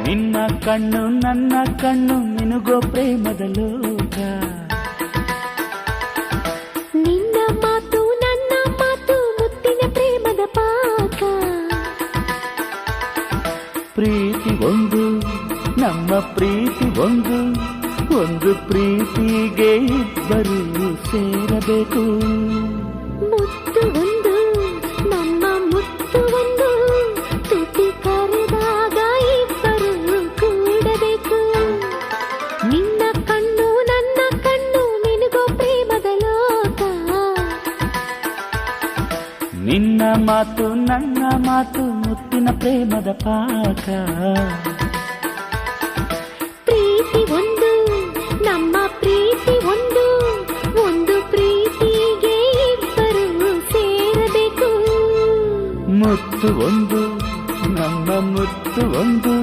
ನಿನ್ನ ಕಣ್ಣು ನನ್ನ ಕಣ್ಣು ಮಿನುಗೋ ಪ್ರೇಮದ ಲೋಕ. ನಿನ್ನ ಮಾತು ನನ್ನ ಮಾತು ಮುತ್ತಿನ ಪ್ರೇಮದ ಪಾಕ. ಪ್ರೀತಿ ಒಂದು ನಮ್ಮ ಪ್ರೀತಿ ಒಂದು, ಒಂದು ಪ್ರೀತಿಗೆ ಇಬ್ಬರು ಸೇರಬೇಕು. ಮುತ್ತು ಒಂದು ನಮ್ಮ ಮುತ್ತು ಒಂದು, ತುಟಿ ಕರೆದಾಗ ಇಬ್ಬರು ಕೂಡಬೇಕು. ನಿನ್ನ ಕಣ್ಣು ನನ್ನ ಕಣ್ಣು ಮಿನುಗೋ ಪ್ರೇಮದ ಲೋಕ. ನಿನ್ನ ಮಾತು ನನ್ನ ಮಾತು ಮುತ್ತಿನ ಪ್ರೇಮದ ಪಾಕ. ಪ್ರೀತಿ ಒಂದು ನಮ್ಮ ಪ್ರೀತಿ ಒಂದು, ಒಂದು ಪ್ರೀತಿಗೆ ಇಬ್ಬರು ಸೇರಬೇಕು. ಮುತ್ತು ಒಂದು ನಮ್ಮ ಮುತ್ತು ಒಂದು,